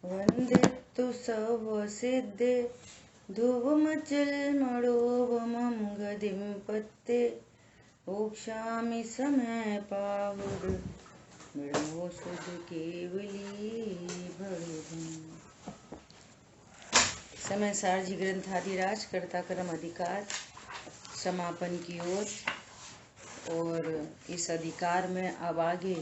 वन्दितु सर्वसिद्धे ध्रुवमचलमणोरमं गतिं पत्ते ओक्ष्यामि समयपावुर मृणो शुद्ध केवली भगवन्। समय सारजी ग्रंथाधिराज कर्ता कर्म अधिकार समापन की ओर, और इस अधिकार में अब आगे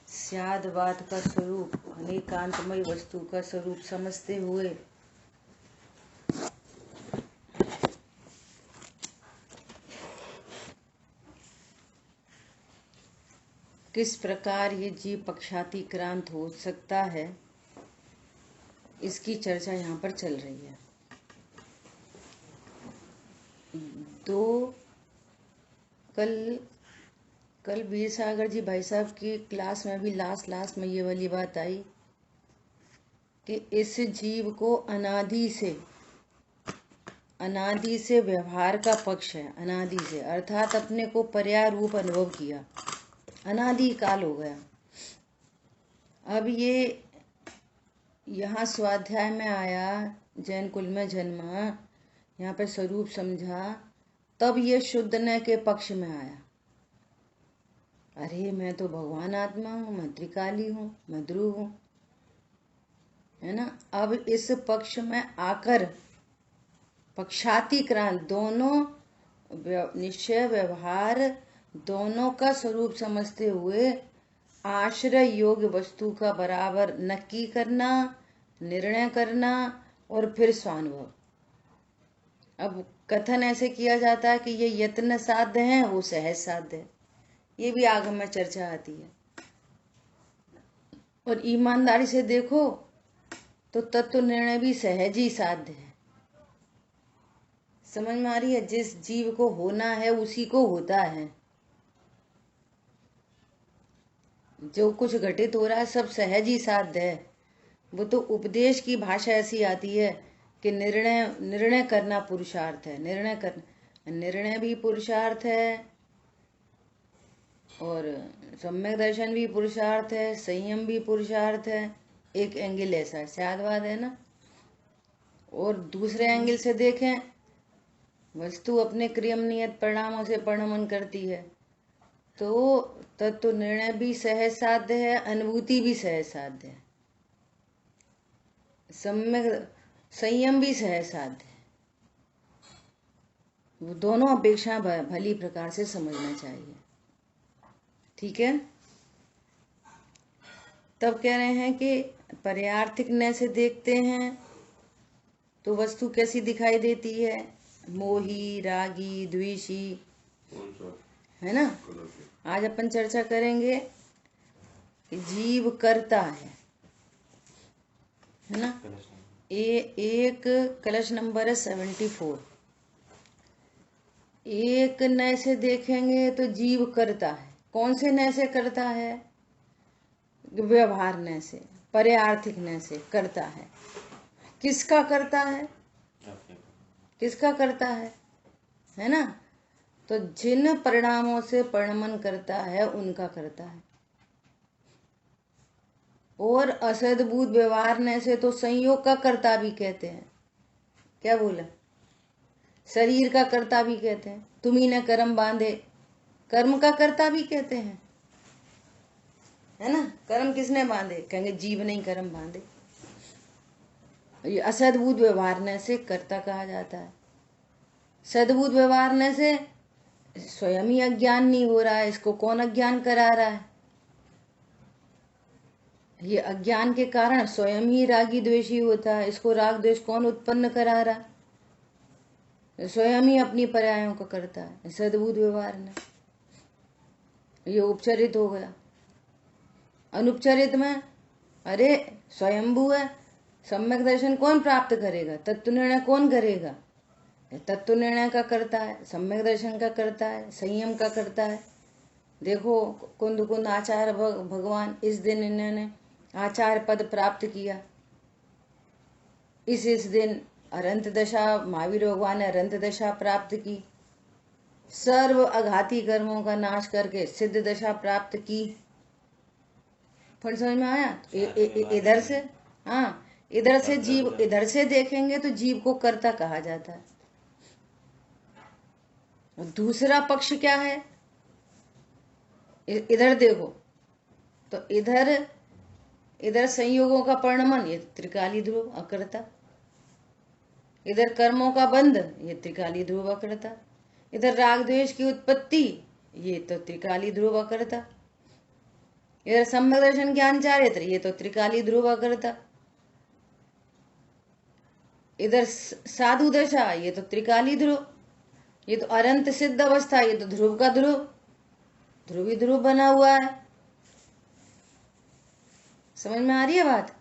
स्यादवाद का स्वरूप अनेकांतमय वस्तु का स्वरूप समझते हुए किस प्रकार ये जीव पक्षातिक्रांत हो सकता है, इसकी चर्चा यहाँ पर चल रही है। कल वीर सागर जी भाई साहब की क्लास में भी लास्ट में ये वाली बात आई कि इस जीव को अनादि से व्यवहार का पक्ष है। अनादि से अर्थात अपने को पर्याय रूप अनुभव किया, अनादि काल हो गया। अब ये यहाँ स्वाध्याय में आया, जैन कुल में जन्मा, यहाँ पे स्वरूप समझा, तब ये शुद्ध न के पक्ष में आया। अरे मैं तो भगवान आत्मा हूँ, मैं त्रिकाली हूँ, मैं ध्रुव हूँ, है ना। अब इस पक्ष में आकर पक्षातिक्रांत दोनों निश्चय व्यवहार दोनों का स्वरूप समझते हुए आश्रय योग्य वस्तु का बराबर नक्की करना, निर्णय करना और फिर स्वानुभव। अब कथन ऐसे किया जाता है कि ये यत्न साध्य है, वो सहज साध्य है। ये भी आगम में चर्चा आती है। और ईमानदारी से देखो तो तत्व निर्णय भी सहज ही साध्य है। समझ में आ रही है? जिस जीव को होना है उसी को होता है। जो कुछ घटित हो रहा है सब सहज ही साध्य है। वो तो उपदेश की भाषा ऐसी आती है कि निर्णय करना पुरुषार्थ है। निर्णय भी पुरुषार्थ है, और सम्यक दर्शन भी पुरुषार्थ है, संयम भी पुरुषार्थ है। एक एंगल ऐसा है, स्यादवाद है ना। और दूसरे एंगल से देखें, वस्तु अपने क्रियम नियत परिणामों से परिणमन करती है, तो तत्व निर्णय भी सहज साध्य है, अनुभूति भी सहज साध्य है, सम्यक संयम भी सहज साध्य है। वो दोनों अपेक्षा भली प्रकार से समझना चाहिए। ठीक है। तब कह रहे हैं कि पर्यार्थिक न से देखते हैं तो वस्तु कैसी दिखाई देती है? मोही, रागी, द्वेषी, है ना। आज अपन चर्चा करेंगे कि जीव करता है ना। एक कलश नंबर है 74। एक नय से देखेंगे तो जीव करता है। कौन से नय से करता है? व्यवहार नय से, पर्यार्थिक नय से करता है। किसका करता है? किसका करता है ना। तो जिन परिणामों से परिणमन करता है उनका करता है। और असद्भूत व्यवहार ने से तो संयोग का कर्ता भी कहते हैं। क्या बोला? शरीर का कर्ता भी कहते हैं। तुम्ही ने कर्म बांधे, कर्म का कर्ता भी कहते हैं, है ना। कर्म किसने बांधे? कहेंगे जीव ने ही कर्म बांधे। ये असद्भूत व्यवहार ने से कर्ता कहा जाता है। सद्भूत व्यवहार ने से स्वयं ही अज्ञान नहीं हो रहा है, इसको कौन अज्ञान करा रहा है? ये अज्ञान के कारण स्वयं ही रागी द्वेषी होता है। इसको राग द्वेष कौन उत्पन्न करा रहा है? स्वयं ही अपनी पर्यायों का करता है। सद्भूत व्यवहार ने ये उपचरित हो गया। अनुपचरित में अरे स्वयंभू है, सम्यक दर्शन कौन प्राप्त करेगा? तत्व निर्णय कौन करेगा? तत्व निर्णय का करता है, सम्यक दर्शन का करता है, संयम का करता है। देखो कुंद आचार्य भगवान इस दिन इन्होंने आचार्य पद प्राप्त किया। इस दिन अरंत दशा, महावीर भगवान ने अरंत दशा प्राप्त की। सर्व अघाती कर्मों का नाश करके सिद्ध दशा प्राप्त की। फिर समझ में आया? इधर से हाँ, इधर से जीव, इधर से देखेंगे तो जीव को कर्ता कहा जाता है। दूसरा पक्ष क्या है, इधर देखो तो इधर संयोगों का परिणमन, ये त्रिकाली ध्रुव अकर्ता। इधर कर्मों का बंध, ये त्रिकाली ध्रुव अकर्ता। इधर राग द्वेष की उत्पत्ति, ये तो त्रिकाली ध्रुव अकर्ता। इधर सम्यक दर्शन ज्ञान चारित्र, ये तो त्रिकाली ध्रुव अकर्ता। इधर साधु दशा, ये तो त्रिकाली ध्रुव। ये तो अनंत सिद्ध अवस्था, ये तो ध्रुव का ध्रुव, ध्रुवी ध्रुव बना हुआ है। समझ में आ रही है बात?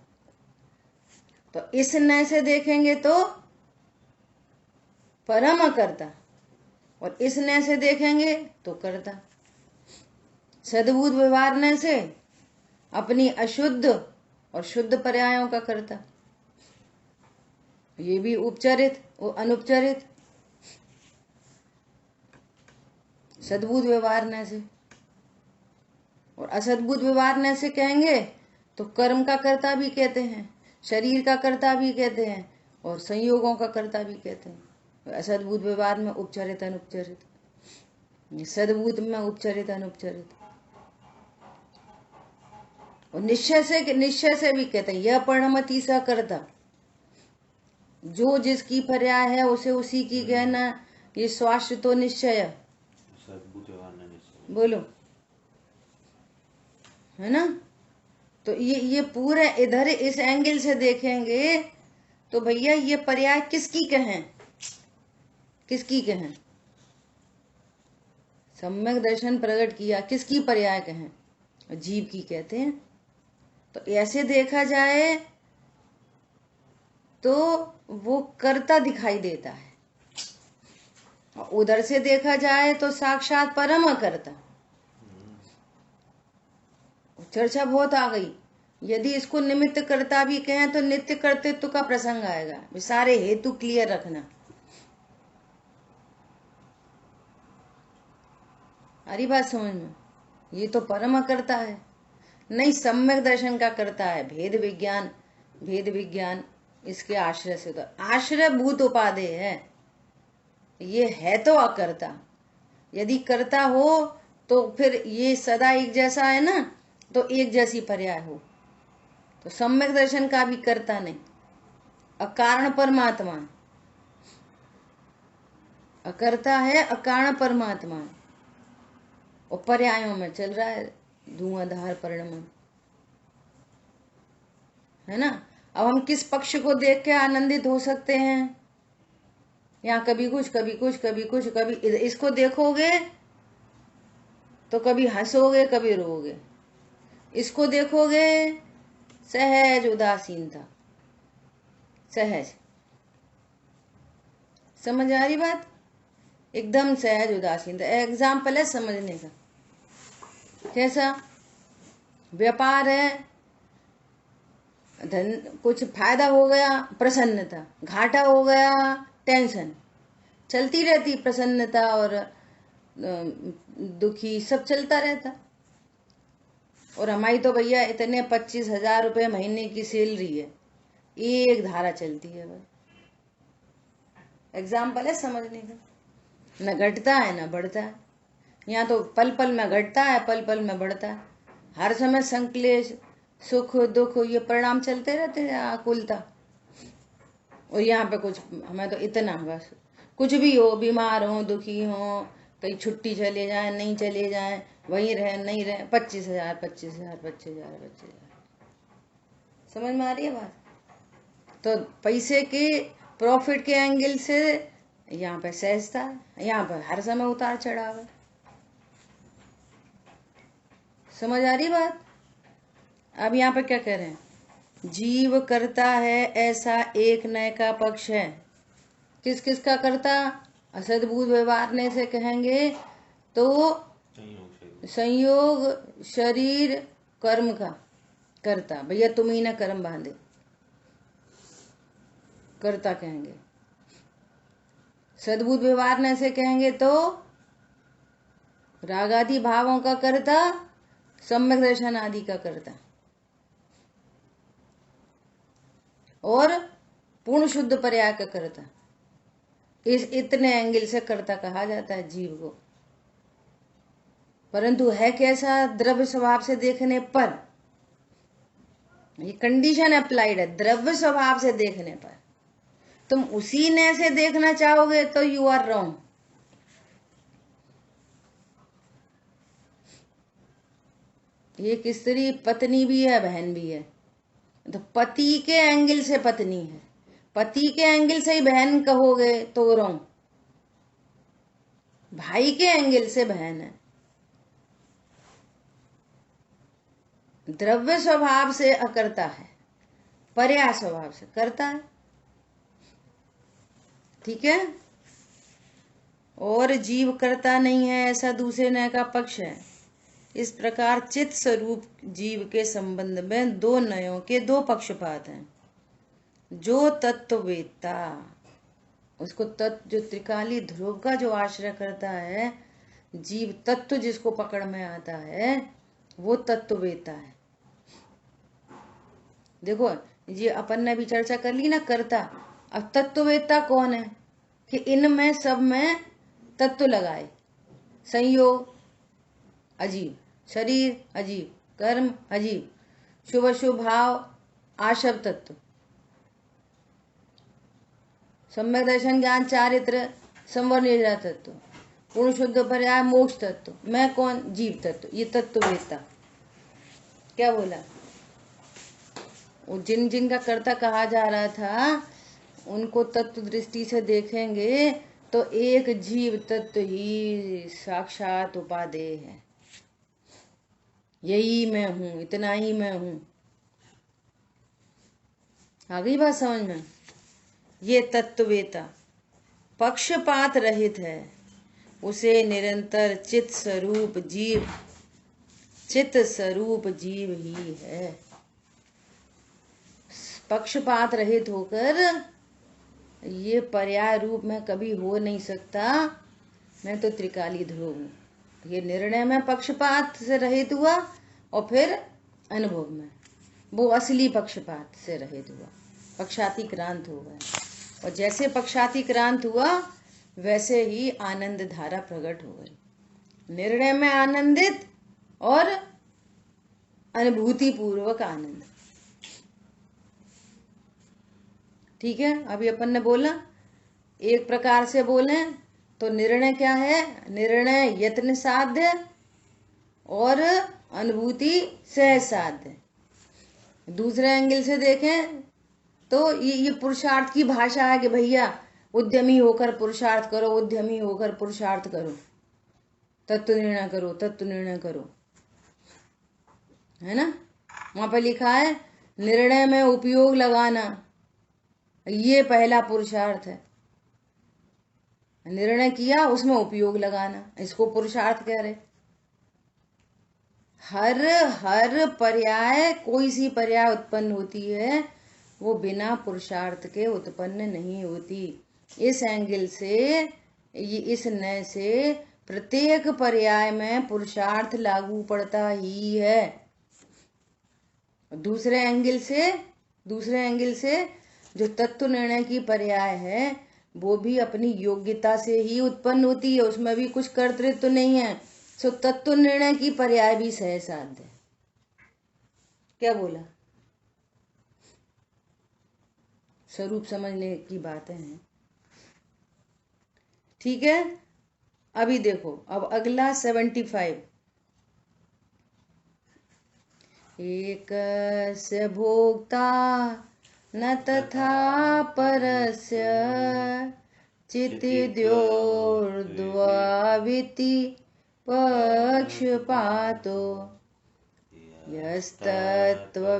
तो इस नय से देखेंगे तो परम अकर्ता, और इस नय से देखेंगे तो कर्ता। सद्बुद्ध व्यवहार नय से अपनी अशुद्ध और शुद्ध पर्यायों का कर्ता, ये भी उपचरित और अनुपचरित। सद्बुद्ध व्यवहार नय से, और असद्बुद्ध व्यवहार नय से कहेंगे तो कर्म का कर्ता भी कहते हैं, शरीर का कर्ता भी कहते हैं, और संयोगों का कर्ता भी कहते हैं। असद्बुद्ध व्यवहार में उपचरित अनुपचरित, सद्बुद्ध में उपचरित अनुपचरित। और निश्चय से भी कहते हैं यह परिणमति स कर्ता, जो जिसकी पर्याय है उसे उसी की कहना, ये स्वास्थ्य तो निश्चय। बोलो, है ना? तो ये पूरे इधर इस एंगल से देखेंगे तो भैया ये पर्याय किसकी कहें, किसकी कहें? सम्यक दर्शन प्रकट किया, किसकी पर्याय कहें? जीव की कहते हैं। तो ऐसे देखा जाए तो वो कर्ता दिखाई देता है, और उधर से देखा जाए तो साक्षात परम अकर्ता। चर्चा बहुत आ गई। यदि इसको निमित्त कर्ता भी कहें तो नित्य कर्तृत्व का प्रसंग आएगा। सारे हेतु क्लियर रखना। अरे बात समझ में? ये तो परम अकर्ता है, नहीं सम्यक दर्शन का करता है। भेद विज्ञान इसके आश्रय से, तो आश्रय भूत उपादेय है, ये है तो अकर्ता। यदि कर्ता हो तो फिर ये सदा एक जैसा है ना, तो एक जैसी पर्याय हो। तो सम्यक दर्शन का भी कर्ता नहीं, अकारण परमात्मा अकर्ता है, अकारण परमात्मा, और पर्यायों में चल रहा है धुआंधार परिणमन, है ना? अब हम किस पक्ष को देख के आनंदित हो सकते हैं? यहाँ कभी कुछ कभी कुछ कभी कुछ, कभी इसको देखोगे तो कभी हंसोगे कभी रोगे, इसको देखोगे सहज उदासीनता, सहज। समझ आ रही बात? एकदम सहज उदासीनता। एग्जाम्पल है समझने का। कैसा? व्यापार है, धन, कुछ फायदा हो गया प्रसन्नता, घाटा हो गया टेंशन, चलती रहती प्रसन्नता और दुखी, सब चलता रहता। और हमारी तो भैया इतने 25,000 रुपये महीने की सैलरी है, एक धारा चलती है भाई। एग्जाम्पल है समझने का। न घटता है न बढ़ता है, यहाँ तो पल पल में घटता है, पल पल में बढ़ता है। हर समय संक्लेश, सुख दुख, ये परिणाम चलते रहते हैं, आकुलता। और यहाँ पे कुछ, हमें तो इतना बस, कुछ भी हो, बीमार हो, दुखी हो, कहीं छुट्टी चले जाए नहीं चले जाए, वहीं रहे नहीं रहे, 25,000 25,000 25,000 25,000। समझ में आ रही है बात? तो पैसे के प्रॉफिट के एंगल से यहाँ पे सहजता है, यहाँ पर हर समय उतार चढ़ाव है। समझ आ रही बात? अब यहाँ पे क्या कह रहे हैं? जीव करता है ऐसा एक नय का पक्ष है। किस किस का करता? असद्बुद्ध व्यवहार ने से कहेंगे तो संयोग शरीर कर्म का करता। भैया तुम ही ना कर्म बांधे, करता कहेंगे। सद्बुद्ध व्यवहार ने से कहेंगे तो रागादि भावों का करता, सम्यक दर्शन आदि का करता। और पूर्ण शुद्ध पर्याय का कर्ता। इस इतने एंगल से कर्ता कहा जाता है जीव को। परंतु है कैसा? द्रव्य स्वभाव से देखने पर, ये कंडीशन अप्लाइड है, द्रव्य स्वभाव से देखने पर तुम उसी ने से देखना चाहोगे तो यू आर रॉन्ग। एक स्त्री पत्नी भी है, बहन भी है, तो पति के एंगल से पत्नी है, पति के एंगल से ही बहन कहोगे तो रॉन्ग। भाई के एंगल से बहन है, द्रव्य स्वभाव से अकर्ता है, पर्याय स्वभाव से करता है। ठीक है। और जीव करता नहीं है ऐसा दूसरे न्याय का पक्ष है। इस प्रकार चित्त स्वरूप जीव के संबंध में दो नयों के दो पक्षपात हैं। जो तत्ववेत्ता, उसको तत्व, जो त्रिकाली ध्रुव का जो आश्रय करता है, जीव तत्व जिसको पकड़ में आता है, वो तत्ववेत्ता है। देखो ये अपन ने भी चर्चा कर ली ना, कर्ता। अब तत्ववेत्ता कौन है? कि इनमें सब में तत्व लगाए, संयोग अजीब, शरीर अजीब, कर्म अजीब, शुभ शुभ भाव आशव तत्व, सम्यक दर्शन ज्ञान चारित्र संवर निर्जा तत्व, पूर्ण शुद्ध पर्याय मोक्ष तत्व। मैं कौन? जीव तत्व। ये तत्ववेत्ता। क्या बोला? जिन जिनका कर्ता कहा जा रहा था उनको तत्व दृष्टि से देखेंगे तो एक जीव तत्व ही साक्षात उपादेय है। यही मैं हूं, इतना ही मैं हूं। आ गई बात समझ में? ये तत्ववेत्ता पक्षपात रहित है, उसे निरंतर चित्त स्वरूप जीव, चित्त स्वरूप जीव ही है। पक्षपात रहित होकर ये पर्याय रूप में कभी हो नहीं सकता। मैं तो त्रिकाली ध्रुव हूं। ये निर्णय में पक्षपात से रहित हुआ और फिर अनुभव में वो असली पक्षपात से रहित हुआ, पक्षातिक्रांत हो गया। और जैसे पक्षातिक्रांत हुआ वैसे ही आनंद धारा प्रकट हो गई। निर्णय में आनंदित और अनुभूति पूर्वक आनंद। ठीक है। अभी अपन ने बोला एक प्रकार से बोले तो निर्णय क्या है? निर्णय यत्न साध्य और अनुभूति सहज साध्य। दूसरे एंगल से देखें तो ये पुरुषार्थ की भाषा है कि भैया उद्यमी होकर पुरुषार्थ करो, उद्यमी होकर पुरुषार्थ करो, तत्व निर्णय करो, तत्व निर्णय करो, है ना? वहां पर लिखा है निर्णय में उपयोग लगाना, ये पहला पुरुषार्थ है। निर्णय किया उसमें उपयोग लगाना, इसको पुरुषार्थ कह रहे। हर पर्याय, कोई सी पर्याय उत्पन्न होती है वो बिना पुरुषार्थ के उत्पन्न नहीं होती। इस एंगल से, इस नय से प्रत्येक पर्याय में पुरुषार्थ लागू पड़ता ही है। दूसरे एंगल से जो तत्व निर्णय की पर्याय है वो भी अपनी योग्यता से ही उत्पन्न होती है, उसमें भी कुछ कर्तृत्व नहीं है। सो तत्व निर्णय की पर्याय भी सहज साध्य। क्या बोला? स्वरूप समझने की बातें हैं। ठीक है। अभी देखो, अब अगला 75। एकस्य भोक्ता न तथा परस्य चितिद्योर्द्वाविति पक्षपातो यस्तत्त्ववेदी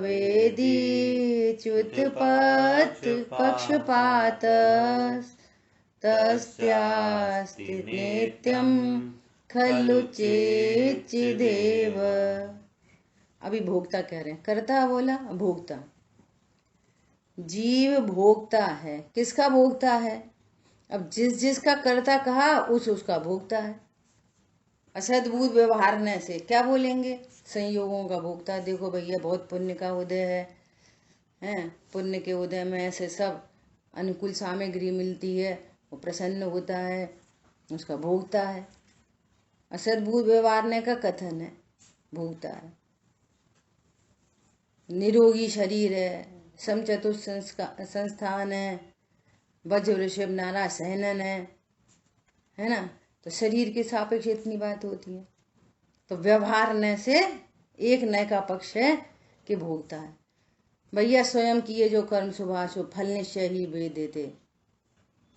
च्युत्पत् पक्षपातस्तस्यास्ति नित्यं खलु चेच्चिदेव। अभी भोक्ता कह रहे हैं, कर्ता बोला भोक्ता। जीव भोक्ता है। किसका भोक्ता है? अब जिसका कर्ता कहा उसका भोक्ता है। असद्भूत व्यवहारने से क्या बोलेंगे? संयोगों का भोक्ता। देखो भैया बहुत पुण्य का उदय है, हैं। पुण्य के उदय में ऐसे सब अनुकूल सामग्री मिलती है, वो प्रसन्न होता है, उसका भोगता है। असद्भुत व्यवहारने का कथन है, भोगता है। निरोगी शरीर है, समचतुष संस्थान है, वज्र वृषभ नारा सहनन है ना। तो शरीर के सापेक्ष इतनी बात होती है। तो व्यवहार न से एक न का पक्ष है कि भोगता है। भैया स्वयं किए जो कर्म शुभाशुभ फल निश्चय ही वेद देते,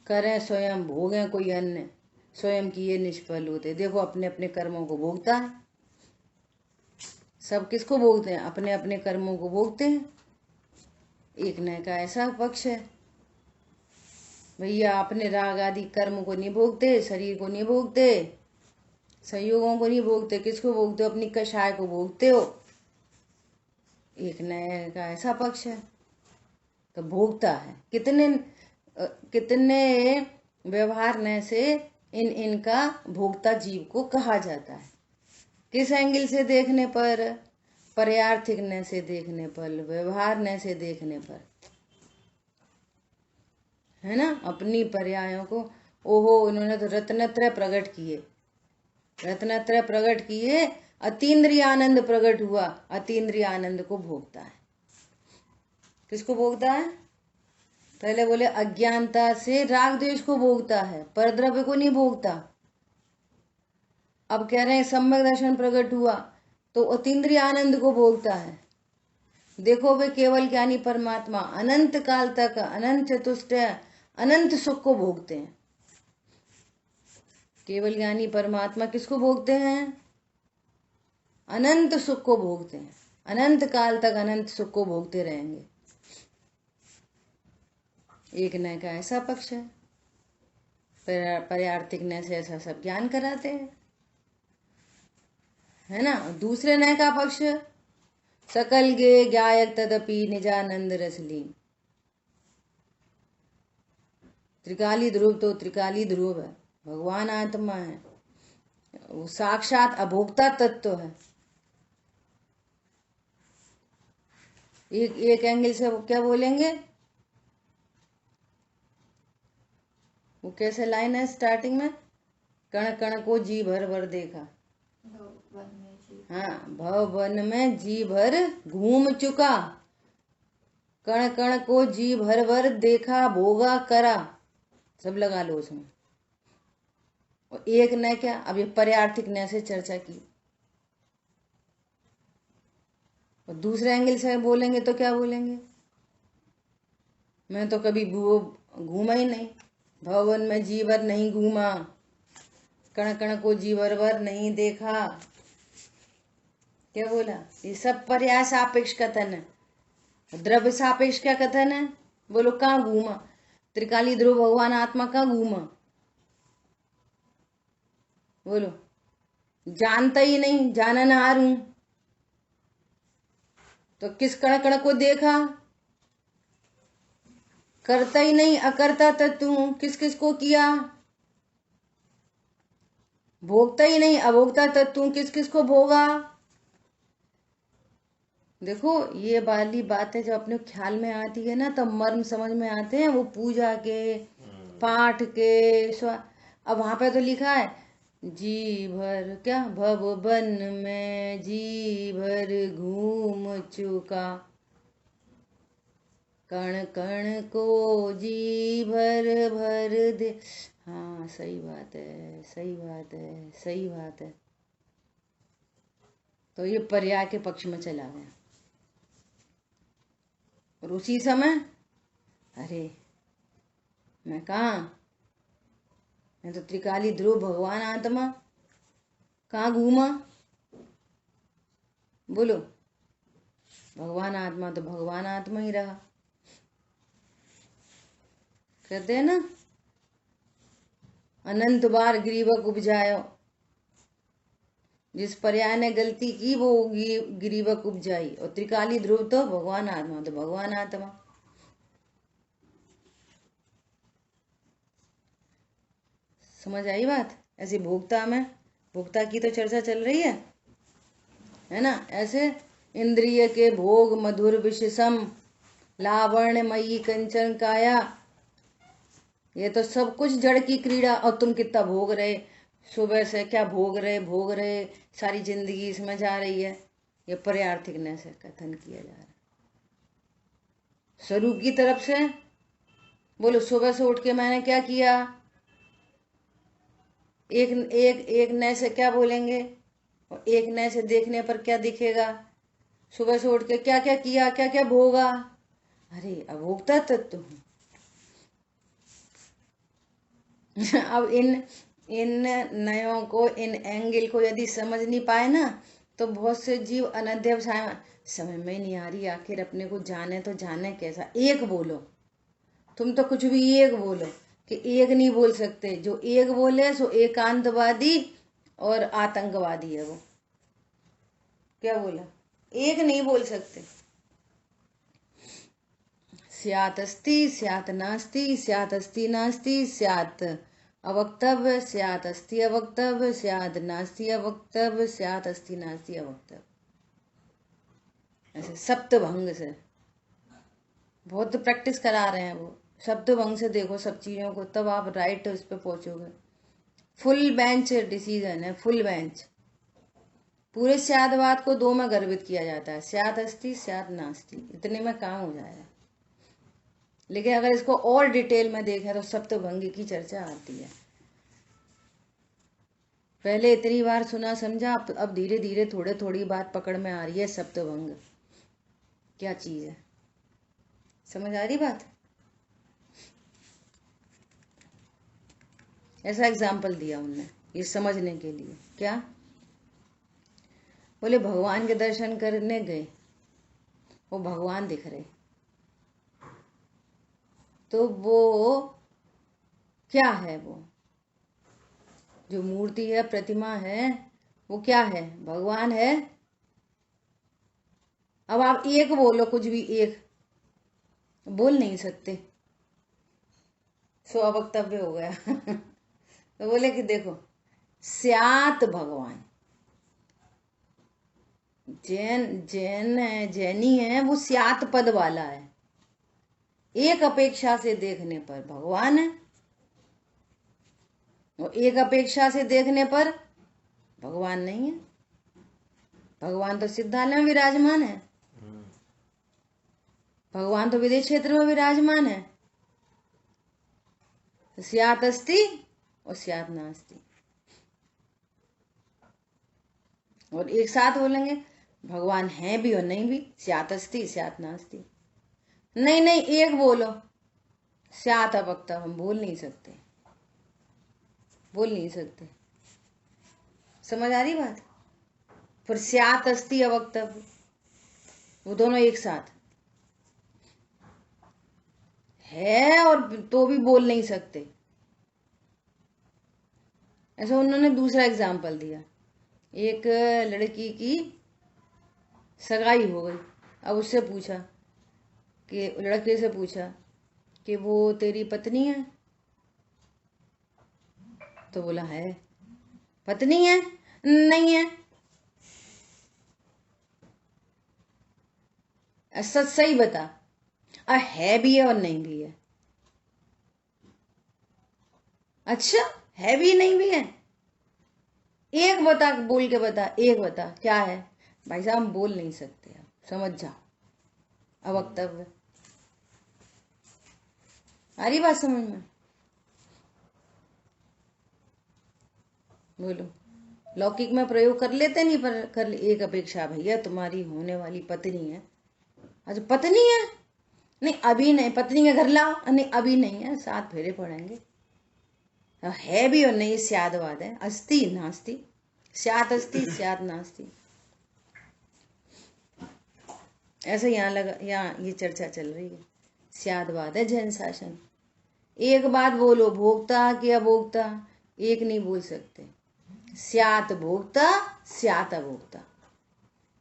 करें स्वयं भोगें कोई अन्य, स्वयं किए निष्फल होते। देखो अपने अपने कर्मों को भोगता है। सब किसको भोगते हैं? अपने अपने कर्मों को भोगते हैं। एक न का ऐसा पक्ष है। भैया अपने राग आदि कर्म को नहीं भोगते, शरीर को नहीं भोगते, संयोगों को नहीं भोगते। किसको भोगते हो? अपनी कषाय को भोगते हो। एक नए का ऐसा पक्ष है। तो भोगता है। कितने व्यवहार न से इनका भोक्ता जीव को कहा जाता है। किस एंगल से देखने पर? पर्यार्थिक न से देखने पर, व्यवहार न से देखने पर, है ना। अपनी पर्यायों को, ओहो उन्होंने तो रत्नत्रय प्रकट किए, रत्नत्रय प्रकट किए, अतीन्द्रिय आनंद प्रकट हुआ। अतीन्द्रिय आनंद को भोगता है। किसको भोगता है? पहले बोले अज्ञानता से राग द्वेष को भोगता है, परद्रव्य को नहीं भोगता। अब कह रहे हैं सम्यक दर्शन प्रकट हुआ तो अतीन्द्रिय आनंद को भोगता है। देखो वे केवल ज्ञानी परमात्मा अनंत काल तक अनंत चतुष्ट अनंत सुख को भोगते हैं। केवल ज्ञानी परमात्मा किसको भोगते हैं? अनंत सुख को भोगते हैं। अनंत काल तक अनंत सुख को भोगते रहेंगे। एक न का ऐसा पक्ष है। पर्यार्थिक न से ऐसा सब ज्ञान कराते हैं, है ना। दूसरे न का पक्ष, सकल गे ज्ञायक तदपि निजानंद रसलीन। त्रिकाली ध्रुव तो त्रिकाली ध्रुव है, भगवान आत्मा है, वो साक्षात अभोक्ता तत्व है। एक एंगल से वो क्या बोलेंगे? वो कैसे लाइन है स्टार्टिंग में? कण कण को जी भर भर देखा। हाँ, भव वन में जी भर घूम चुका, कण कण को जी भर भर देखा, भोगा करा, सब लगा लो उसमें। और एक न क्या? अब ये पर्यार्थिक न से चर्चा की। और दूसरे एंगल से बोलेंगे तो क्या बोलेंगे? मैं तो कभी घूमा ही नहीं, भवन में जी भर नहीं घूमा, कण कण को जी भर भर नहीं देखा। क्या बोला? ये सब पर्याय सापेक्ष कथन है। द्रव्य सापेक्ष क्या कथन है? बोलो कहाँ घूमा? त्रिकाली ध्रुव भगवान आत्मा कहाँ घूमा? बोलो। जानता ही नहीं, जाननहार हूं। तो किस कण कण को देखा? करता ही नहीं, अकर्ता तत्व हूं। किस किस को किया? भोगता ही नहीं, अभोक्ता तत्व हूं। किस किस को भोगा? देखो ये वाली बातें जब अपने ख्याल में आती है ना, तब मर्म समझ में आते हैं। वो पूजा के, पाठ के, अब वहां पे तो लिखा है जी भर क्या, भव वन में जी भर घूम चुका, कण कण को जी भर भर दे। हाँ सही बात है, सही बात है, सही बात है। तो ये पर्याय के पक्ष में चला गया। और उसी समय अरे मैं कहाँ, मैं तो त्रिकाली ध्रुव भगवान आत्मा, कहाँ घूमा? बोलो। भगवान आत्मा तो भगवान आत्मा ही रहा। कहते हैं ना, अनंत बार ग्रीवक उपजायो। जिस पर्याय ने गलती की वो ग्रीवक उपजाई। और त्रिकाली ध्रुव तो भगवान आत्मा, तो भगवान आत्मा। समझ आई बात? ऐसे भोक्ता में, भोक्ता की तो चर्चा चल रही है ना। ऐसे इंद्रिय के भोग मधुर विषसम लावण्यमयी कंचन काया, ये तो सब कुछ जड़ की क्रीड़ा। और तुम कितना भोग रहे, सुबह से क्या भोग रहे, सारी जिंदगी इसमें जा रही है। ये पर्यार्थिकने से कथन किया जा रहा है स्वरूप की तरफ से। बोलो सुबह से उठ के मैंने क्या किया, एक एक एक नए से क्या बोलेंगे, और एक नए से देखने पर क्या दिखेगा। सुबह से उठ के क्या क्या किया, क्या क्या भोगा। अरे अभोक्ता तत्व हूं। अब इन नयों को, इन एंगल को यदि समझ नहीं पाए ना, तो बहुत से जीव अनध्यवसाय समझ में नहीं आ रही, आखिर अपने को जाने तो जाने कैसा। एक बोलो, तुम तो कुछ भी एक बोलो, कि एक नहीं बोल सकते। जो एक बोले सो एकांतवादी और आतंकवादी है वो। क्या बोला, एक नहीं बोल सकते। स्यात् अस्ति स्यात् नास्ति, स्यात् अस्ति नास्ति, स्यात् अवक्तव्य, स्यात् अस्ति अवक्तव्य, स्यात् नास्ति अवक्तव्य, स्यात् अस्ति नास्ति अवक्तव्य। ऐसे सप्तभंग से बहुत प्रैक्टिस करा रहे हैं वो। सप्तभंग से देखो सब चीजों को, तब आप राइट उस पर पहुंचोगे। फुल बेंच डिसीजन है, फुल बेंच। पूरे स्यादवाद को दो में गर्भित किया जाता है, स्यात् अस्ति स्यात् नास्ति, इतने में काम हो जाएगा। लेकिन अगर इसको और डिटेल में देखें तो सप्तभंगी की चर्चा आती है। पहले इतनी बार सुना समझा, अब धीरे धीरे थोड़े थोड़ी बात पकड़ में आ रही है। सप्तभंग क्या चीज है, समझ आ रही बात। ऐसा एग्जाम्पल दिया उनने ये समझने के लिए। क्या बोले, भगवान के दर्शन करने गए, वो भगवान दिख रहे, तो वो क्या है, वो जो मूर्ति है, प्रतिमा है, वो क्या है, भगवान है। अब आप एक बोलो, कुछ भी एक बोल नहीं सकते, सो अवक्तव्य हो गया। तो बोले कि देखो, स्यात् भगवान, जैनी है वो स्यात् पद वाला है। एक अपेक्षा से देखने पर भगवान है, और एक अपेक्षा से देखने पर भगवान नहीं है। भगवान तो सिद्धालय में विराजमान है, भगवान तो विदेश क्षेत्र में विराजमान है। तो स्यात् अस्ति और स्यात् नास्ति, और एक साथ बोलेंगे भगवान है भी और नहीं भी। स्यात् अस्ति स्यात् नास्ति, नहीं नहीं एक बोलो। स्यात् अवक्तव्य हम बोल नहीं सकते, बोल नहीं सकते। समझ आ रही बात। फिर स्यात् अस्ति अवक्तव्य, वो दोनों एक साथ है और तो भी बोल नहीं सकते। ऐसा उन्होंने दूसरा एग्जाम्पल दिया। एक लड़की की सगाई हो गई, अब उससे पूछा कि, लड़के से पूछा कि वो तेरी पत्नी है, तो बोला है। पत्नी है, नहीं है। सच सही बता, है भी है और नहीं भी है। अच्छा, है भी नहीं भी है, एक बता, बोल के बता, एक बता क्या है। भाई साहब हम बोल नहीं सकते, अब समझ जाओ, अवक्तव्य। आ रही बात समझ में। बोलो, लौकिक में प्रयोग कर लेते नहीं, पर कर ले। एक अपेक्षा, भैया तुम्हारी होने वाली पत्नी है। अच्छा पत्नी है, नहीं अभी नहीं, पत्नी के घर लाओ, नहीं अभी नहीं है, 7 फेरे पड़ेंगे। है भी और नहीं, स्यादवाद है। अस्ति नास्ति, स्यात् अस्ति स्यात् नास्ति। ऐसे यहाँ लगा, यहाँ ये चर्चा चल रही है। स्यादवाद है जैन शासन। एक बात बोलो, भोक्ता कि अभोक्ता, एक नहीं बोल सकते। स्यात् भोक्ता स्यात् अभोक्ता,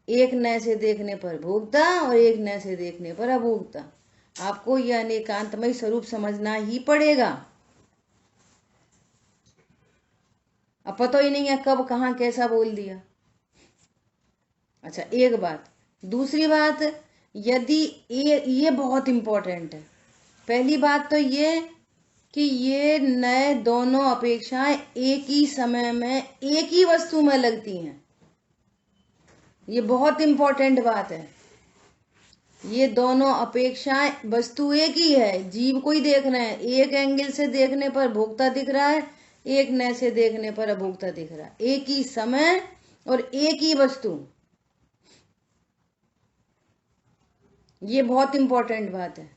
एक नए से देखने पर भोक्ता और एक नए से देखने पर अभोक्ता। आपको यह अनेकांतमय स्वरूप समझना ही पड़ेगा। अब पता ही नहीं है कब कहाँ कैसा बोल दिया। अच्छा एक बात, दूसरी बात, यदि ये बहुत इंपॉर्टेंट है। पहली बात तो ये कि ये नए दोनों अपेक्षाएं एक ही समय में एक ही वस्तु में लगती हैं। ये बहुत इंपॉर्टेंट बात है। ये दोनों अपेक्षाएं, वस्तु एक ही है, जीव को ही देख रहे हैं। एक एंगल से देखने पर भोक्ता दिख रहा है, एक नए से देखने पर अभोक्ता दिख रहा है। एक ही समय और एक ही वस्तु, ये बहुत इंपॉर्टेंट बात है।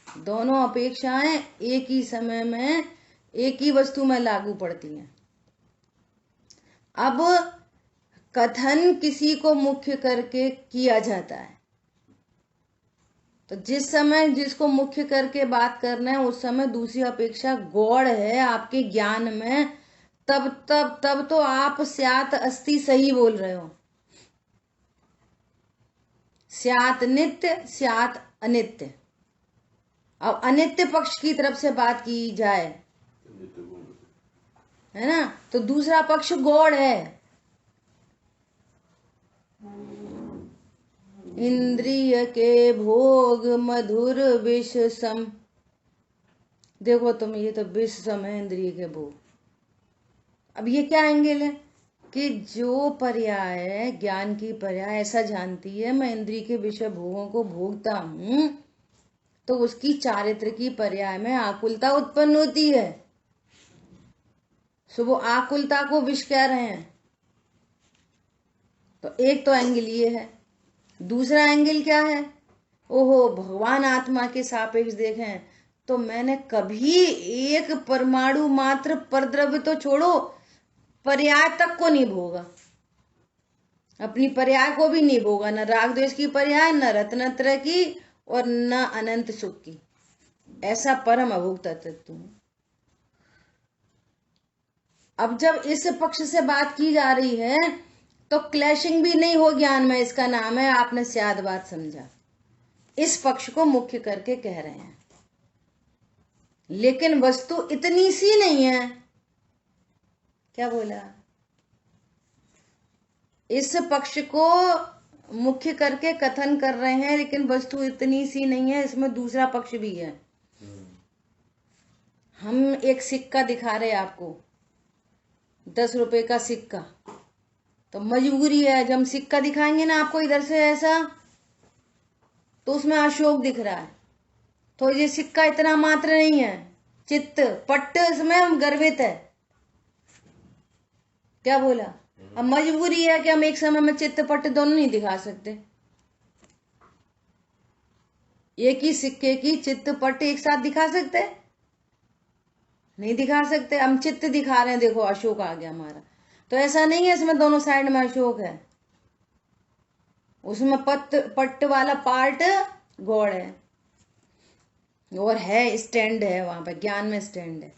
दोनों अपेक्षाएं एक ही समय में एक ही वस्तु में लागू पड़ती हैं। अब कथन किसी को मुख्य करके किया जाता है, तो जिस समय जिसको मुख्य करके बात करना है उस समय दूसरी अपेक्षा गौड़ है आपके ज्ञान में, तब तो आप स्यात् अस्ति सही बोल रहे हो। स्यात् नित्य, स्यात् अनित्य। अब अनित्य पक्ष की तरफ से बात की जाए, है ना, तो दूसरा पक्ष गौड़ है। इंद्रिय के भोग मधुर विष सम। देखो तुम, ये तो विष सम है इंद्रिय के भोग। अब ये क्या एंगल है कि जो पर्याय ज्ञान की पर्याय ऐसा जानती है मैं इंद्रिय के विषय भोगों को भोगता हूं, तो उसकी चारित्र की पर्याय में आकुलता उत्पन्न होती है। सो वो आकुलता को विष कह रहे हैं। तो एक तो एंगल ये है। दूसरा एंगल क्या है? ओहो, भगवान आत्मा के सापेक्ष देखें तो मैंने कभी एक परमाणु मात्र परद्रव्य तो छोड़ो, पर्याय तक को नहीं भोगा, अपनी पर्याय को भी नहीं भोगा, न राग द्वेष की पर्याय, न रत्नत्रय की, और न अनंत सुख की। ऐसा परम अभोक्ता तत्व हूं। अब जब इस पक्ष से बात की जा रही है तो क्लैशिंग भी नहीं हो ज्ञान में, इसका नाम है आपने स्याद बात समझा। इस पक्ष को मुख्य करके कह रहे हैं, लेकिन वस्तु इतनी सी नहीं है। क्या बोला? इस पक्ष को मुख्य करके कथन कर रहे हैं, लेकिन वस्तु इतनी सी नहीं है, इसमें दूसरा पक्ष भी है। हम एक सिक्का दिखा रहे आपको, 10 रुपए का सिक्का, तो मजबूरी है जब हम सिक्का दिखाएंगे ना आपको इधर से ऐसा, तो उसमें अशोक दिख रहा है, तो ये सिक्का इतना मात्र नहीं है, चित्त पट्ट इसमें गर्वित है। क्या बोला? अब मजबूरी है कि हम एक समय में चित्त पट्ट दोनों नहीं दिखा सकते। एक ही सिक्के की चित्त पट्ट एक साथ दिखा सकते? नहीं दिखा सकते। हम चित्त दिखा रहे हैं, देखो अशोक आ गया हमारा, तो ऐसा नहीं है इसमें दोनों साइड में अशोक है, उसमें पट्ट वाला पार्ट गौड़ है, और है स्टैंड है वहां पर, ज्ञान में स्टैंड है।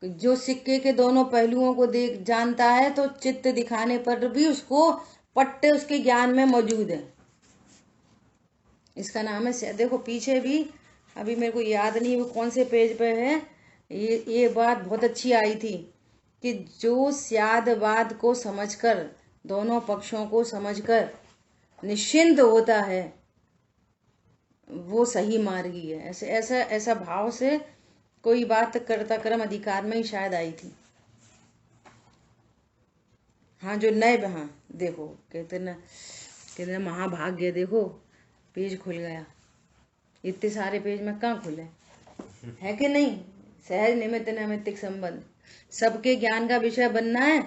जो सिक्के के दोनों पहलुओं को देख जानता है तो चित्त दिखाने पर भी उसको पट्ट उसके ज्ञान में मौजूद है। इसका नाम है, देखो पीछे भी, अभी मेरे को याद नहीं वो कौन से पेज पे है, ये बात बहुत अच्छी आई थी कि जो स्यादवाद को समझकर, दोनों पक्षों को समझकर निश्चिंत होता है वो सही मार्गी है। ऐसा भाव से कोई बात कर्ता कर्म अधिकार में ही शायद आई थी। हाँ, जो नए, हाँ देखो कितने महाभाग्य, देखो पेज खुल गया। इतने सारे पेज में कहाँ खुले है कि नहीं? सहज निमित्त नैमित्तिक संबंध, सबके ज्ञान का विषय बनना है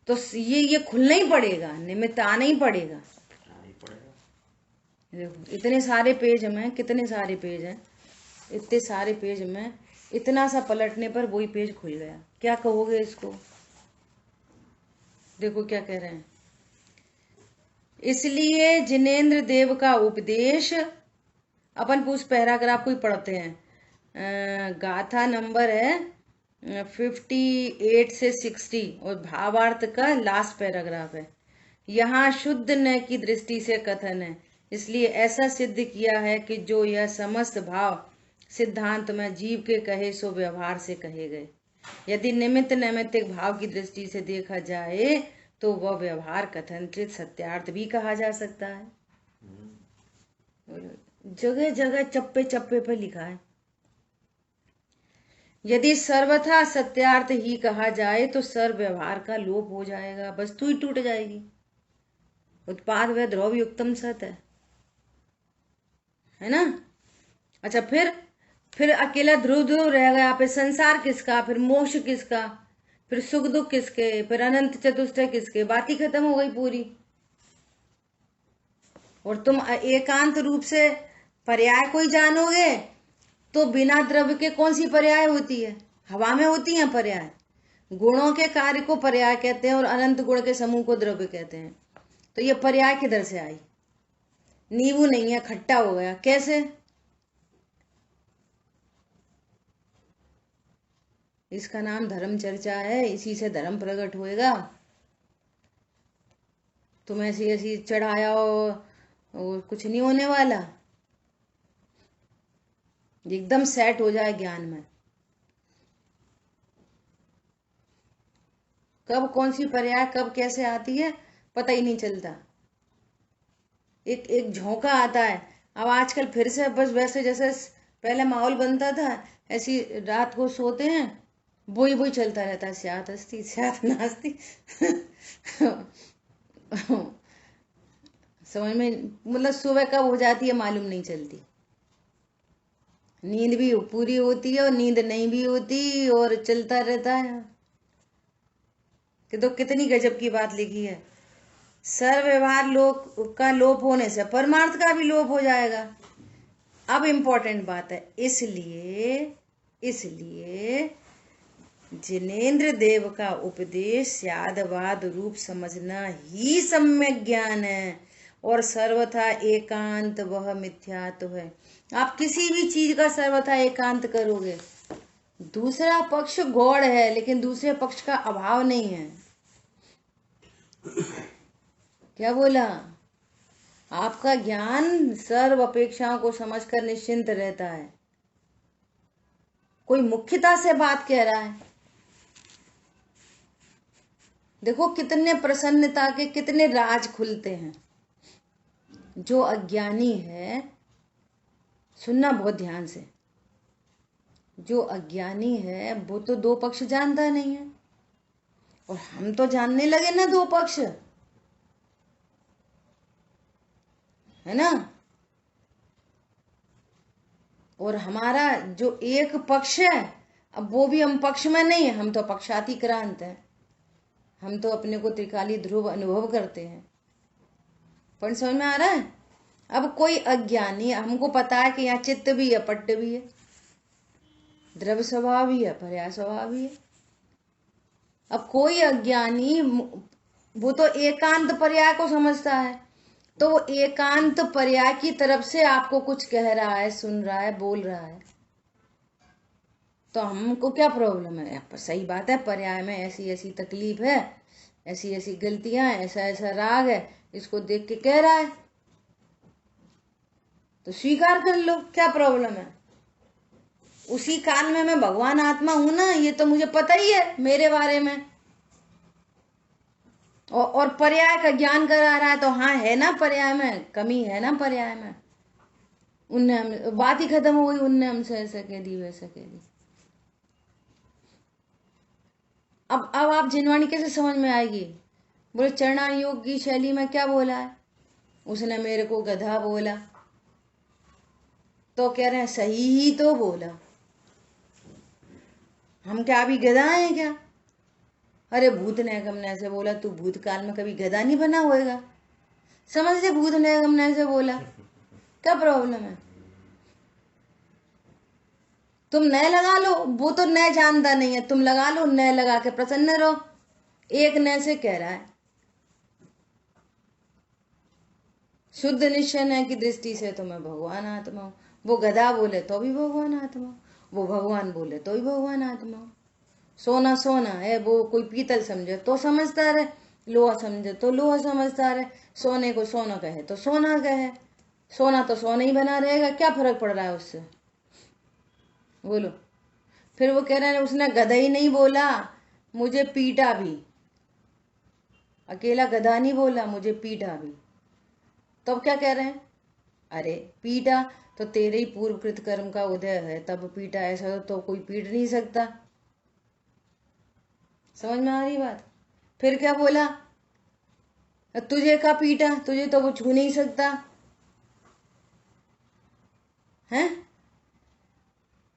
तो ये खुलना ही पड़ेगा, निमित्त आना ही पड़ेगा। देखो इतने सारे पेज में, कितने सारे पेज हैं, इतने सारे पेज में इतना सा पलटने पर वही पेज खुल गया। क्या कहोगे इसको? देखो क्या कह रहे हैं। इसलिए जिनेन्द्र देव का उपदेश, अपन उस पैराग्राफ को ही पढ़ते हैं। गाथा नंबर है 58 से 60 और भावार्थ का लास्ट पैराग्राफ है। यहाँ शुद्ध न की दृष्टि से कथन है, इसलिए ऐसा सिद्ध किया है कि जो यह समस्त भाव सिद्धांत में जीव के कहे सो व्यवहार से कहे गए। यदि निमित्त नैमित्तिक भाव की दृष्टि से देखा जाए तो वह व्यवहार कथनचित सत्यार्थ भी कहा जा सकता है। जगह जगह चप्पे चप्पे पर लिखा है। यदि सर्वथा सत्यार्थ ही कहा जाए तो सर्व व्यवहार का लोप हो जाएगा, वस्तु ही टूट जाएगी। उत्पाद व द्रव्य युक्तम सत है ना। अच्छा, फिर अकेला ध्रुव ध्रुव रह गया। फिर संसार किसका, फिर मोक्ष किसका, फिर सुख दुख किसके, फिर अनंत चतुष्टय किसके, बात ही खत्म हो गई पूरी। और तुम एकांत रूप से पर्याय को ही जानोगे तो बिना द्रव्य के कौन सी पर्याय होती है? हवा में होती है पर्याय। गुणों के कार्य को पर्याय कहते हैं और अनंत गुण के समूह को द्रव्य कहते हैं। तो ये पर्याय किधर से आई? नींबू नहीं है, खट्टा हो गया, कैसे? इसका नाम धर्म चर्चा है, इसी से धर्म प्रकट होएगा। तुम ऐसी ऐसी चढ़ाया और कुछ नहीं होने वाला, एकदम सेट हो जाए ज्ञान में। कब कौन सी पर्याय कब कैसे आती है पता ही नहीं चलता। एक एक झोंका आता है। अब आजकल फिर से बस वैसे जैसे पहले माहौल बनता था, ऐसी रात को सोते हैं, वही चलता रहता है, स्यात हस्ती स्यात नास्ती समझ में मतलब सुबह कब हो जाती है मालूम नहीं चलती। नींद भी पूरी होती है और नींद नहीं भी होती और चलता रहता है। कि तो कितनी गजब की बात लिखी है। सर्व व्यवहार का लोप होने से परमार्थ का भी लोप हो जाएगा। अब इंपॉर्टेंट बात है, इसलिए जिनेन्द्र देव का उपदेश स्यादवाद रूप समझना ही सम्यक ज्ञान है और सर्वथा एकांत वह मिथ्यात्व है। आप किसी भी चीज का सर्वथा एकांत करोगे, दूसरा पक्ष गौड़ है लेकिन दूसरे पक्ष का अभाव नहीं है। क्या बोला? आपका ज्ञान सर्व अपेक्षाओं को समझकर निश्चिंत रहता है। कोई मुख्यता से बात कह रहा है, देखो कितने प्रसन्नता के कितने राज खुलते हैं। जो अज्ञानी है, सुनना बहुत ध्यान से, जो अज्ञानी है वो तो दो पक्ष जानता नहीं है, और हम तो जानने लगे ना दो पक्ष, है ना। और हमारा जो एक पक्ष है, अब वो भी हम पक्ष में नहीं है, हम तो पक्षातिक्रांत हैं। हम तो अपने को त्रिकाली ध्रुव अनुभव करते हैं। पर समझ में आ रहा है? अब कोई अज्ञानी, हमको पता है कि यहाँ चित्त भी है, पट्ट भी है, द्रव्य स्वभाव भी है, पर्याय स्वभाव भी है। अब कोई अज्ञानी वो तो एकांत पर्याय को समझता है, तो वो एकांत पर्याय की तरफ से आपको कुछ कह रहा है, सुन रहा है, बोल रहा है, तो हमको क्या प्रॉब्लम है? सही बात है, पर्याय में ऐसी ऐसी तकलीफ है, ऐसी ऐसी गलतियां, ऐसा ऐसा राग है, इसको देख के कह रहा है तो स्वीकार कर लो, क्या प्रॉब्लम है? उसी काल में मैं भगवान आत्मा हूं ना, ये तो मुझे पता ही है मेरे बारे में। और पर्याय का ज्ञान करा रहा है तो हाँ है ना, पर्याय में कमी है ना, पर्याय में उनने बात ही खत्म हो गई, उनने हमसे ऐसा कह दी वैसा कह दी। अब आप जिनवाणी कैसे समझ में आएगी? बोले चरणान योग की शैली में क्या बोला है? उसने मेरे को गधा बोला, तो कह रहे हैं सही ही तो बोला। हम क्या अभी गधा हैं क्या? अरे भूत निगम ने ऐसे बोला, तू भूतकाल में कभी गधा नहीं बना होएगा, समझ ले, भूत निगम ने ऐसे बोला, क्या प्रॉब्लम है? तुम नए लगा लो, वो तो नए जानता नहीं है, तुम लगा लो, नए लगा के प्रसन्न रहो। एक नए से कह रहा है, शुद्ध निश्चय नए की दृष्टि से तो मैं भगवान आत्मा हूं। वो गधा बोले तो भी भगवान आत्मा, वो भगवान बोले तो भी भगवान आत्मा। सोना सोना है, वो कोई पीतल समझे तो समझता रहे, लोहा समझे तो लोहा समझता रहे, सोने को सोना कहे तो सोना कहे, सोना तो सोना ही बना रहेगा, क्या फर्क पड़ रहा है उससे? बोलो। फिर वो कह रहे हैं उसने गधा ही नहीं बोला, मुझे पीटा भी। अकेला गधा नहीं बोला, मुझे पीटा भी। तो अब क्या कह रहे हैं, अरे पीटा तो तेरे ही पूर्वकृत कर्म का उदय है तब पीटा, ऐसा तो कोई पीट नहीं सकता। समझ में आ रही बात। फिर क्या बोला, तुझे का पीटा, तुझे तो वो छू नहीं सकता है।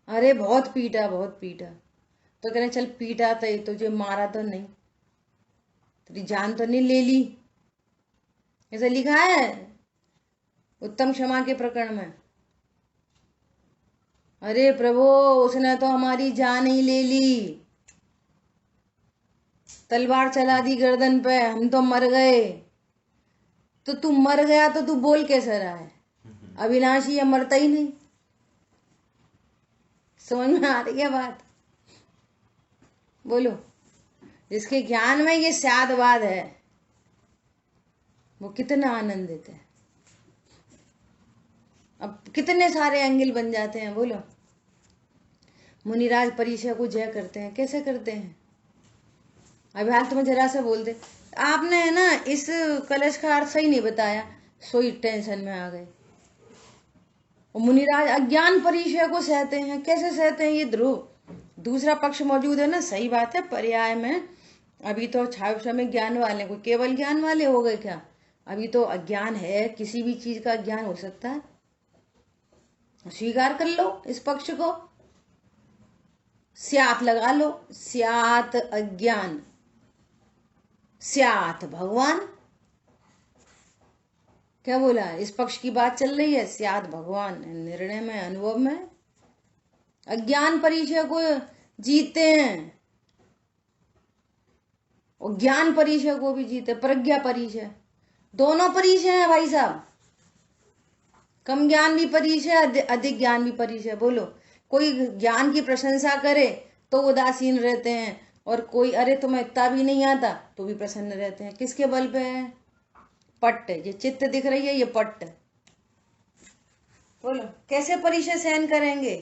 अरे बहुत पीटा, बहुत पीटा। तो कह रहे चल पीटा तो तुझे मारा तो नहीं, तेरी जान तो नहीं ले ली। ऐसा लिखा है उत्तम क्षमा के प्रकरण में। अरे प्रभु, उसने तो हमारी जान ही ले ली, तलवार चला दी गर्दन पे, हम तो मर गए। तो तू मर गया तो तू बोल कैसे रहा है, अविनाशी है, मरता ही नहीं। समझ में आ रही है बात। बोलो, जिसके ज्ञान में ये स्यादवाद है वो कितना आनंदित है। अब कितने सारे एंगल बन जाते हैं। बोलो, मुनिराज परिचय को जय करते हैं, कैसे करते हैं। अभी हाल तुम्हें जरा से बोल दे, आपने है ना इस कलश का अर्थ सही नहीं बताया, सोई टेंशन में आ गए। और मुनिराज अज्ञान परिचय को सहते हैं, कैसे सहते हैं। ये ध्रुव दूसरा पक्ष मौजूद है ना, सही बात है। पर्याय में अभी तो छाव में ज्ञान वाले, कोई केवल ज्ञान वाले हो गए क्या। अभी तो अज्ञान है, किसी भी चीज का ज्ञान हो सकता है, स्वीकार कर लो इस पक्ष को। स्यात लगा लो, स्यात अज्ञान, स्यात भगवान। क्या बोला, इस पक्ष की बात चल रही है, स्यात भगवान। निर्णय में, अनुभव में अज्ञान परिचय को जीते हैं और ज्ञान परिचय को भी जीते, प्रज्ञा परिचय, दोनों परिचय है भाई साहब। कम ज्ञान भी परिचय, अधिक ज्ञान भी परिचय। बोलो, कोई ज्ञान की प्रशंसा करे तो उदासीन रहते हैं, और कोई अरे तुम्हें इतना भी नहीं आता तो भी प्रसन्न रहते हैं। किसके बल पे है, पट्ट। ये चित्त दिख रही है, ये पट्ट। बोलो, कैसे परिचय सहन करेंगे।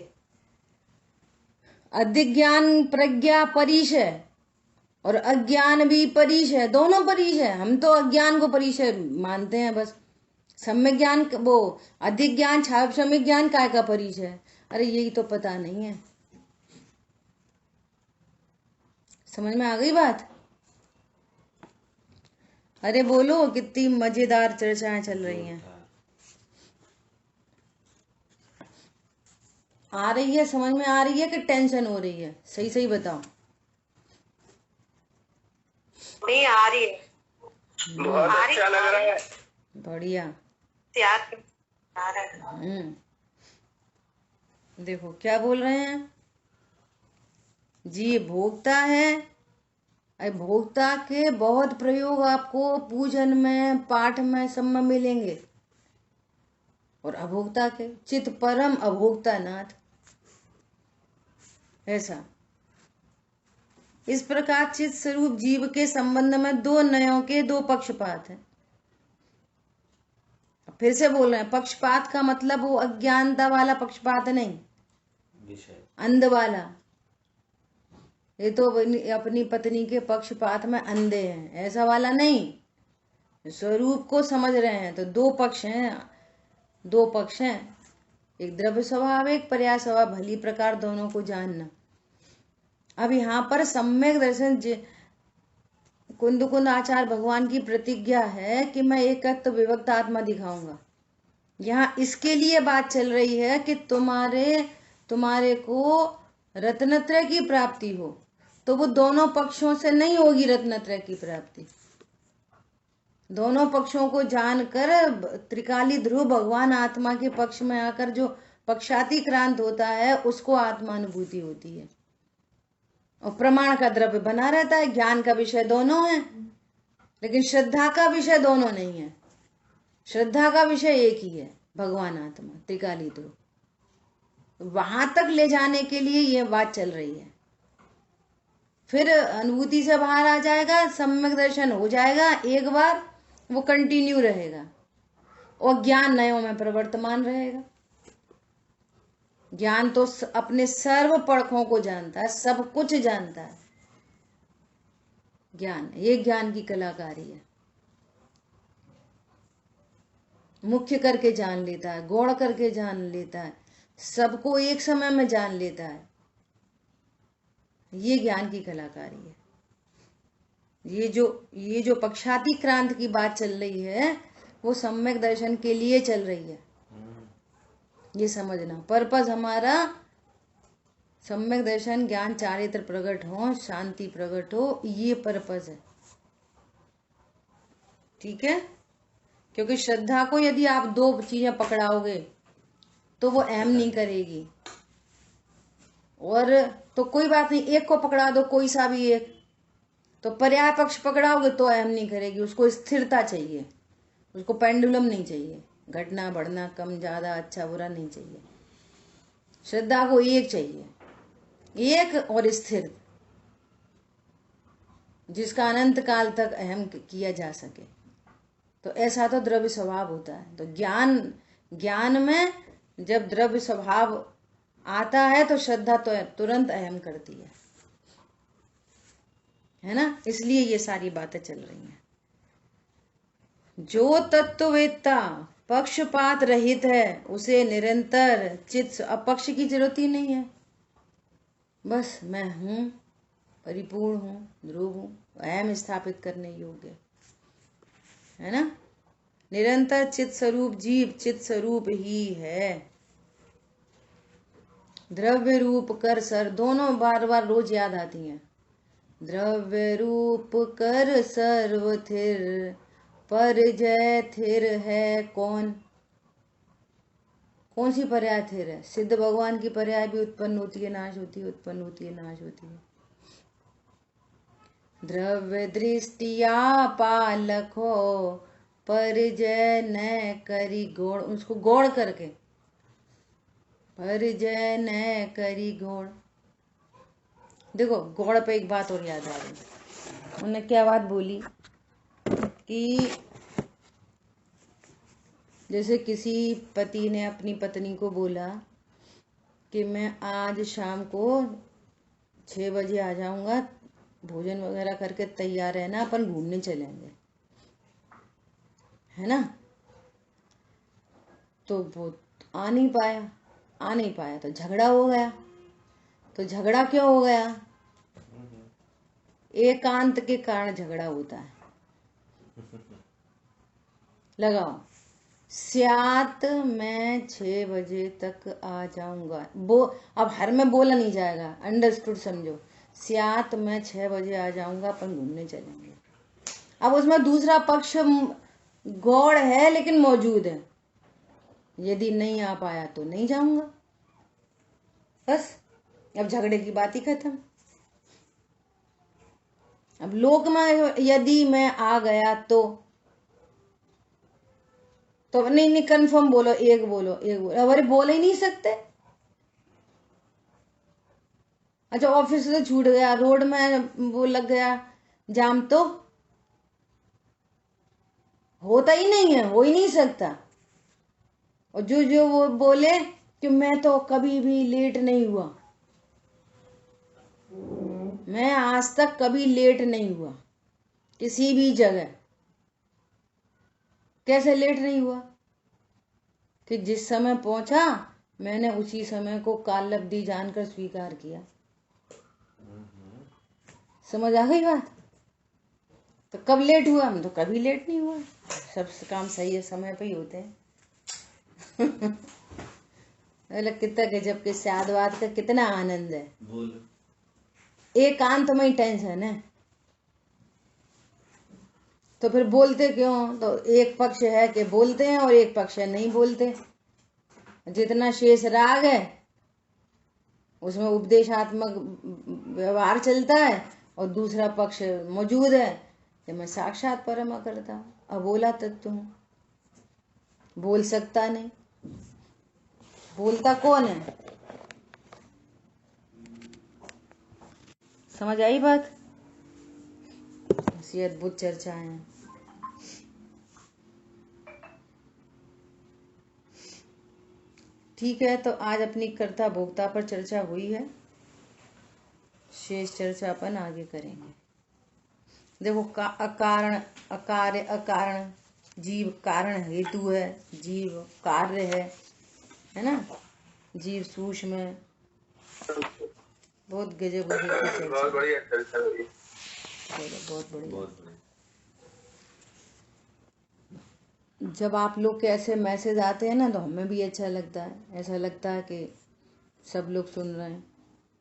अधिक ज्ञान प्रज्ञा परिचय और अज्ञान भी परिचय, दोनों परिचय। हम तो अज्ञान को परिचय मानते हैं बस। सम्यक ज्ञान, वो अधिक ज्ञान सम्यक ज्ञान काय का परिचय, अरे यही तो पता नहीं है। समझ में आ गई बात। अरे बोलो, कितनी मजेदार चर्चाएं चल रही हैं। आ रही है, समझ में आ रही है कि टेंशन हो रही है, सही सही बताओ। नहीं आ रही है, बहुत अच्छा लग रहा है, बढ़िया। देखो क्या बोल रहे हैं जी, भोक्ता है। भोक्ता के बहुत प्रयोग आपको पूजन में, पाठ में, सब में मिलेंगे। और अभोक्ता के, चित परम अभोक्ता नाथ, ऐसा। इस प्रकार चित स्वरूप जीव के संबंध में दो नयों के दो पक्षपात हैं। फिर से बोल रहे हैं, पक्षपात का मतलब वो अज्ञानता वाला पक्षपात नहीं, अंध वाला। ये तो अपनी पत्नी के पक्षपात में अंधे हैं, ऐसा वाला नहीं। स्वरूप को समझ रहे हैं तो दो पक्ष हैं, दो पक्ष हैं, एक द्रव्य स्वभाव, एक पर्याय स्वभाव, भली प्रकार दोनों को जानना। अब यहाँ पर सम्यक दर्शन, कुंद आचार्य भगवान की प्रतिज्ञा है कि मैं एकत्व विभक्त आत्मा दिखाऊंगा। यहाँ इसके लिए बात चल रही है कि तुम्हारे को रत्नत्रय की प्राप्ति हो, तो वो दोनों पक्षों से नहीं होगी रत्नत्रय की प्राप्ति। दोनों पक्षों को जानकर त्रिकाली ध्रुव भगवान आत्मा के पक्ष में आकर जो पक्षातिक्रांत होता है उसको आत्मानुभूति होती है, और प्रमाण का द्रव्य बना रहता है। ज्ञान का विषय दोनों है, लेकिन श्रद्धा का विषय दोनों नहीं है। श्रद्धा का विषय एक ही है, भगवान आत्मा त्रिकाली ध्रुव। वहां तक ले जाने के लिए यह बात चल रही है। फिर अनुभूति से बाहर आ जाएगा, सम्यक दर्शन हो जाएगा एक बार, वो कंटिन्यू रहेगा, और ज्ञान नयों में प्रवर्तमान रहेगा। ज्ञान तो अपने सर्व पड़खों को जानता है, सब कुछ जानता है। ज्ञान, ये ज्ञान की कलाकारी है। मुख्य करके जान लेता है, गौण करके जान लेता है, सबको एक समय में जान लेता है। ये ज्ञान की कलाकारी है। ये जो पक्षाती क्रांति की बात चल रही है वो सम्यक दर्शन के लिए चल रही है। ये समझना, पर्पस हमारा सम्यक दर्शन, ज्ञान चारित्र प्रकट हो, शांति प्रकट हो, ये पर्पस है। ठीक है, क्योंकि श्रद्धा को यदि आप दो चीजें पकड़ाओगे तो वो अहम नहीं करेगी। और तो कोई बात नहीं, एक को पकड़ा दो, कोई सा भी एक, तो पर्याय पक्ष पकड़ाओगे तो अहम नहीं करेगी। उसको स्थिरता चाहिए, उसको पेंडुलम नहीं चाहिए, घटना बढ़ना, कम ज्यादा, अच्छा बुरा नहीं चाहिए। श्रद्धा को एक चाहिए, एक और स्थिर, जिसका अनंत काल तक अहम किया जा सके। तो ऐसा तो द्रव्य स्वभाव होता है। तो ज्ञान में जब द्रव्य स्वभाव आता है तो श्रद्धा तो तुरंत अहम करती है ना। इसलिए ये सारी बातें चल रही हैं। जो तत्ववेत्ता पक्षपात रहित है उसे निरंतर चित्त, अब पक्ष की जरूरत ही नहीं है, बस मैं हूं, परिपूर्ण हूं, ध्रुव हूं, अहम स्थापित करने योग्य है ना। निरंतर चित्त स्वरूप जीव चित्त स्वरूप ही है। द्रव्य रूप कर सर, दोनों बार बार रोज याद आती हैं। द्रव्य रूप कर सर्व थिर, पर जय थिर है कौन। कौन सी पर्याय थिर है? सिद्ध भगवान की पर्याय भी उत्पन्न होती है, नाश होती है, उत्पन्न होती है, नाश होती है। द्रव्य दृष्टिया पालक हो, पर जय न करी गौड़, उसको गौड़ करके, पर जय न करी गौड़। देखो गौड़ पे एक बात और याद आ रही, उन्होंने क्या बात बोली कि जैसे किसी पति ने अपनी पत्नी को बोला कि मैं आज शाम को 6 बजे आ जाऊंगा, भोजन वगैरह करके तैयार रहना, अपन घूमने चलेंगे, है ना। तो वो आ नहीं पाया तो झगड़ा हो गया। तो झगड़ा क्यों हो गया? एकांत के कारण झगड़ा होता है। लगाओ, स्यात मैं 6 बजे तक आ जाऊंगा, अब हर में बोला नहीं जाएगा, अंडरस्टूड समझो। स्यात मैं 6 बजे आ जाऊंगा, अपन घूमने चलेंगे। अब उसमें दूसरा पक्ष गौड़ है लेकिन मौजूद है, यदि नहीं आ पाया तो नहीं जाऊंगा, बस। अब झगड़े की बात ही खत्म। अब लोक में यदि मैं आ गया तो नहीं कंफर्म बोलो, एक बोलो। अरे बोल ही नहीं सकते। अच्छा, ऑफिस से छूट गया, रोड में वो लग गया जाम, तो होता ही नहीं है, हो ही नहीं सकता। और जो वो बोले कि मैं तो कभी भी लेट नहीं हुआ, मैं आज तक कभी लेट नहीं हुआ किसी भी जगह। कैसे लेट नहीं हुआ? कि जिस समय पहुंचा मैंने उसी समय को कालब्धि जानकर स्वीकार किया। समझ आ गई बात? तो कब लेट हुआ? हम तो कभी लेट नहीं हुआ, सब काम सही है, समय पे ही होते हैं। कितना गजब के साधवाद का कितना आनंद है। एकांत में ही टेंशन है, तो फिर बोलते क्यों? तो एक पक्ष है कि बोलते हैं और एक पक्ष है नहीं बोलते। जितना शेष राग है उसमें उपदेशात्मक व्यवहार चलता है, और दूसरा पक्ष मौजूद है कि मैं साक्षात परमा करता हूँ, अबोला तत्व हूँ, बोल सकता नहीं। बोलता कौन है? समझ आई बात? ऐसी अद्भुत चर्चा है। ठीक है, तो आज अपनी कर्ता भोक्ता पर चर्चा हुई है, शेष चर्चा अपन आगे करेंगे। देखो अकारण, अकार्य, अकारण, जीव कारण हेतु है, जीव कार्य है ना, जीव सूक्ष्म है। बहुत गजब की चर्चा। बहुत बढ़िया चर्चा हुई। चलो बहुत बढ़िया। जब आप लोग के ऐसे मैसेज आते हैं ना तो हमें भी अच्छा लगता है, ऐसा लगता है कि सब लोग सुन रहे हैं,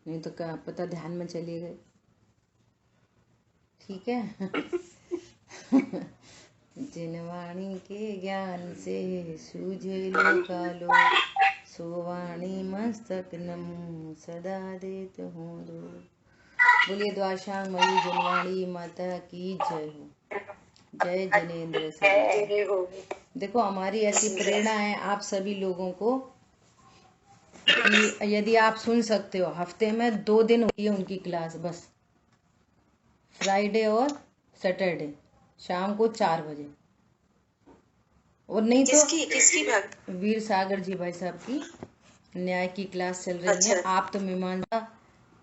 नहीं तो क्या पता ध्यान में चले गए। ठीक है। जिनवाणी के ज्ञान से सूझे लोकालो, सोवाणी मस्तक नमो सदा देत हूँ दो। बोलिए द्वाशांग मयी जिनवाणी माता की जय हो। जय जनेन्द्र से। देखो हमारी ऐसी प्रेरणा है आप सभी लोगों को कि यदि आप सुन सकते हो, हफ्ते में 2 दिन होती है उनकी क्लास बस, फ्राइडे और सैटरडे शाम को 4 बजे। और नहीं तो किसकी वीर सागर जी भाई साहब की न्याय की क्लास चल रही है। आप तो मीमांसा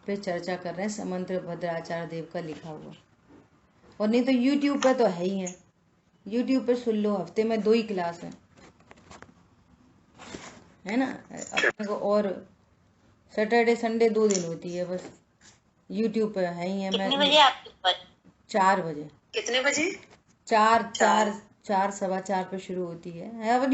पे चर्चा कर रहे हैं, समंत्र भद्राचार्य देव का लिखा हुआ। और नहीं तो यूट्यूब पे तो है ही है, यूट्यूब पे सुन लो, हफ्ते में 2 ही क्लास है ना अपने को। और सैटरडे संडे 2 दिन होती है बस, यूट्यूब पे है ही है। मैं 4 बजे। कितने बजे? 4 4 4 4:15 पे शुरू होती है। अब